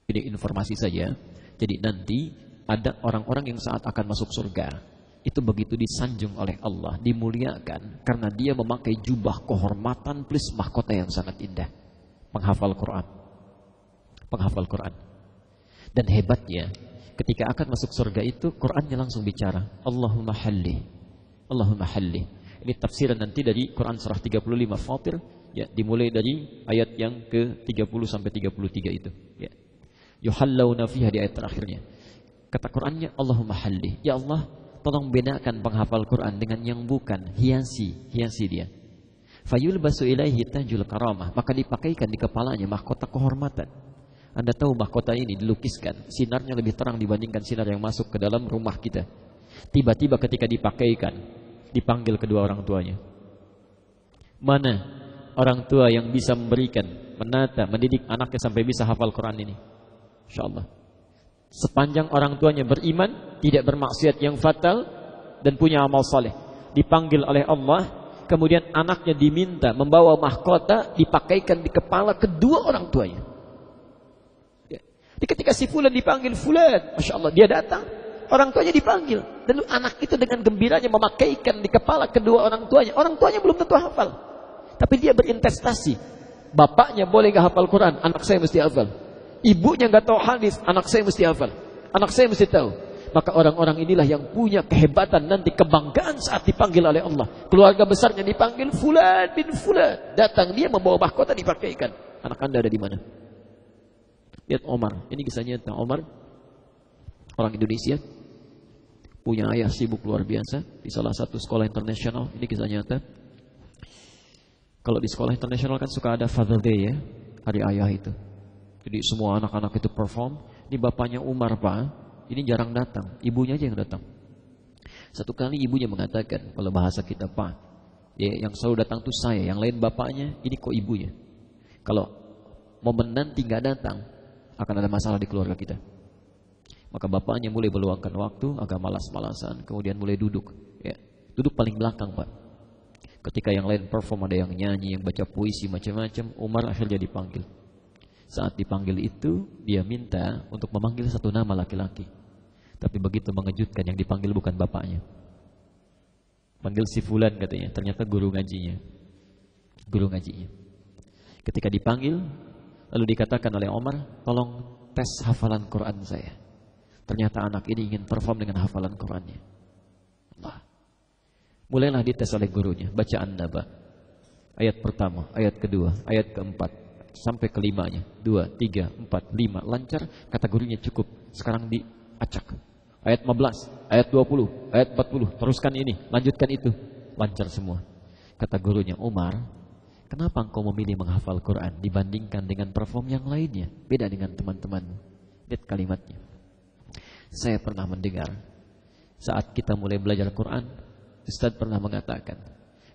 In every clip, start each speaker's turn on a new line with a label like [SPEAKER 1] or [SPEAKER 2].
[SPEAKER 1] Ini informasi saja. Jadi nanti ada orang-orang yang saat akan masuk surga, itu begitu disanjung oleh Allah, dimuliakan karena dia memakai jubah kehormatan plus mahkota yang sangat indah. Penghafal Quran. Penghafal Quran. Dan hebatnya, ketika akan masuk surga itu, Qurannya langsung bicara, Allahumma halli. Allahumma halli. Ini tafsiran nanti dari Quran surah 35 Fatir, ya, dimulai dari ayat yang ke-30 sampai 33 itu, ya. Yuhallawna fiha, di ayat terakhirnya. Kata Qurannya, Allahumma halli. Ya Allah, tolong bedakan penghafal Quran dengan yang bukan, hiasi dia. Fayulbasu ilaihi tajul karamah, maka dipakaikan di kepalanya mahkota kehormatan. Anda tahu mahkota ini dilukiskan, sinarnya lebih terang dibandingkan sinar yang masuk ke dalam rumah kita. Tiba-tiba ketika dipakaikan, dipanggil kedua orang tuanya. Mana orang tua yang bisa memberikan, menata, mendidik anaknya sampai bisa hafal Quran ini? InsyaAllah. Sepanjang orang tuanya beriman, tidak bermaksiat yang fatal, dan punya amal saleh, dipanggil oleh Allah. Kemudian anaknya diminta membawa mahkota, dipakaikan di kepala kedua orang tuanya. Jadi ketika si fulan dipanggil, fulan, Masya Allah, dia datang, orang tuanya dipanggil. Dan anak itu dengan gembiranya memakaikan di kepala kedua orang tuanya. Orang tuanya belum tentu hafal, tapi dia berinvestasi. Bapaknya boleh gak hafal Quran, anak saya mesti hafal. Ibunya gak tahu hadis, anak saya mesti hafal. Anak saya mesti tahu. Maka orang-orang inilah yang punya kehebatan nanti, kebanggaan saat dipanggil oleh Allah. Keluarga besarnya dipanggil, fulan bin fulan. Datang dia membawa mahkota, dipakaikan. Anak Anda ada di mana? Lihat Omar, ini kisahnya tentang Omar, orang Indonesia, punya ayah sibuk luar biasa di salah satu sekolah internasional. Ini kisah nyata. Kalau di sekolah internasional kan suka ada Father Day, ya, hari ayah itu. Jadi semua anak-anak itu perform. Ini bapaknya Umar, Pak, ini jarang datang, ibunya aja yang datang. Satu kali ibunya mengatakan, kalau bahasa kita, Pak, ya, yang selalu datang tuh saya, yang lain bapaknya, ini kok ibunya. Kalau momen nanti nggak datang, akan ada masalah di keluarga kita. Maka bapaknya mulai meluangkan waktu, agak malas-malasan, kemudian mulai duduk. Ya, duduk paling belakang, Pak. Ketika yang lain perform, ada yang nyanyi, yang baca puisi, macam-macam, Umar akhirnya dipanggil. Saat dipanggil itu, dia minta untuk memanggil satu nama laki-laki. Tapi begitu mengejutkan, yang dipanggil bukan bapaknya. Panggil si fulan katanya, ternyata guru ngajinya. Guru ngajinya. Ketika dipanggil, lalu dikatakan oleh Omar, tolong tes hafalan Quran saya. Ternyata anak ini ingin perform dengan hafalan Qurannya. Allah. Mulailah dites oleh gurunya, bacaan Naba. Ayat pertama, ayat kedua, ayat keempat, sampai kelimanya, 2, 3, 4, 5, lancar. Kata gurunya cukup, sekarang diacak. Ayat 15, ayat 20, ayat 40, teruskan ini, lanjutkan itu, lancar semua. Kata gurunya, Umar, kenapa engkau memilih menghafal Quran dibandingkan dengan perform yang lainnya? Beda dengan teman-temanmu. Lihat kalimatnya. Saya pernah mendengar, saat kita mulai belajar Quran, Ustaz pernah mengatakan,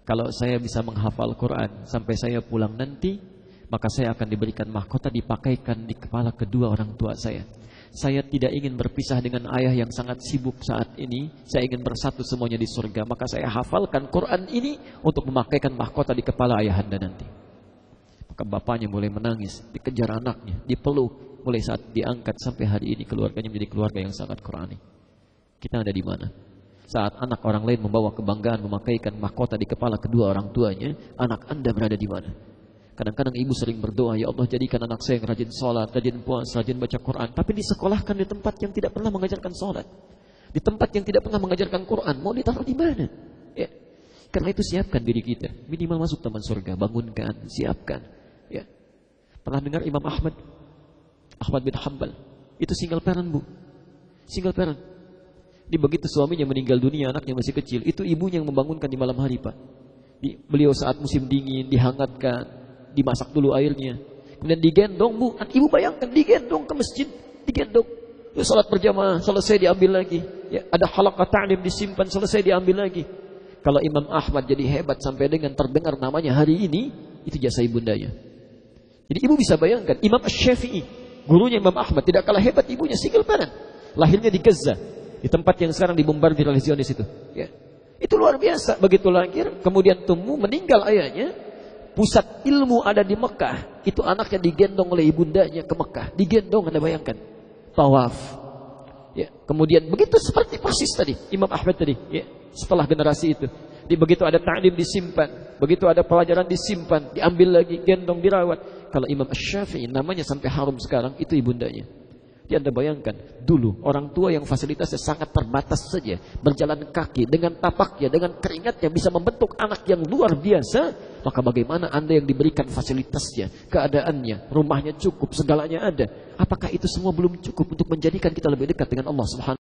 [SPEAKER 1] kalau saya bisa menghafal Quran sampai saya pulang nanti, maka saya akan diberikan mahkota, dipakaikan di kepala kedua orang tua saya. Saya tidak ingin berpisah dengan ayah yang sangat sibuk saat ini. Saya ingin bersatu semuanya di surga. Maka saya hafalkan Quran ini untuk memakaikan mahkota di kepala ayahanda nanti. Maka bapaknya mulai menangis, dikejar anaknya, dipeluk. Mulai saat diangkat sampai hari ini keluarganya menjadi keluarga yang sangat Qurani. Kita ada di mana? Saat anak orang lain membawa kebanggaan memakaikan mahkota di kepala kedua orang tuanya, anak Anda berada di mana? Kadang-kadang ibu sering berdoa, ya Allah jadikan anak saya yang rajin sholat, rajin puasa, rajin baca Quran. Tapi disekolahkan di tempat yang tidak pernah mengajarkan sholat, di tempat yang tidak pernah mengajarkan Quran. Mau ditaruh di mana? Ya. Karena itu siapkan diri kita, minimal masuk taman surga, bangunkan, siapkan. Ya. Pernah dengar Imam Ahmad bin Hanbal? Itu single parent, Bu. Single parent. Di begitu suaminya meninggal dunia, anaknya masih kecil, itu ibunya yang membangunkan di malam hari, Pak. Beliau saat musim dingin dihangatkan, dimasak dulu airnya, kemudian digendong, Bu. Ibu bayangkan, digendong ke masjid, digendong. Salat berjamaah, selesai diambil lagi. Ya, ada halaqah ta'lim disimpan, selesai diambil lagi. Kalau Imam Ahmad jadi hebat sampai dengan terdengar namanya hari ini, itu jasa ibundanya. Jadi ibu bisa bayangkan, Imam Asy-Syafi'i, gurunya Imam Ahmad, tidak kalah hebat ibunya, single parent. Lahirnya di Gaza, di tempat yang sekarang dibombardir oleh Zionis itu. Ya. Itu luar biasa. Begitu lahir, kemudian tumbuh, meninggal ayahnya. Pusat ilmu ada di Mekah. Itu anaknya digendong oleh ibundanya ke Mekah. Digendong, Anda bayangkan. Tawaf. Ya, kemudian begitu seperti persis tadi Imam Ahmad tadi, ya, setelah generasi itu. Begitu ada ta'lim disimpan, begitu ada pelajaran disimpan, diambil lagi, gendong, dirawat. Kalau Imam Asy-Syafi'i namanya sampai harum sekarang, itu ibundanya. Jadi Anda bayangkan, dulu orang tua yang fasilitasnya sangat terbatas saja, berjalan kaki dengan tapaknya, dengan keringatnya bisa membentuk anak yang luar biasa, maka bagaimana Anda yang diberikan fasilitasnya, keadaannya, rumahnya cukup, segalanya ada. Apakah itu semua belum cukup untuk menjadikan kita lebih dekat dengan Allah Subhanahu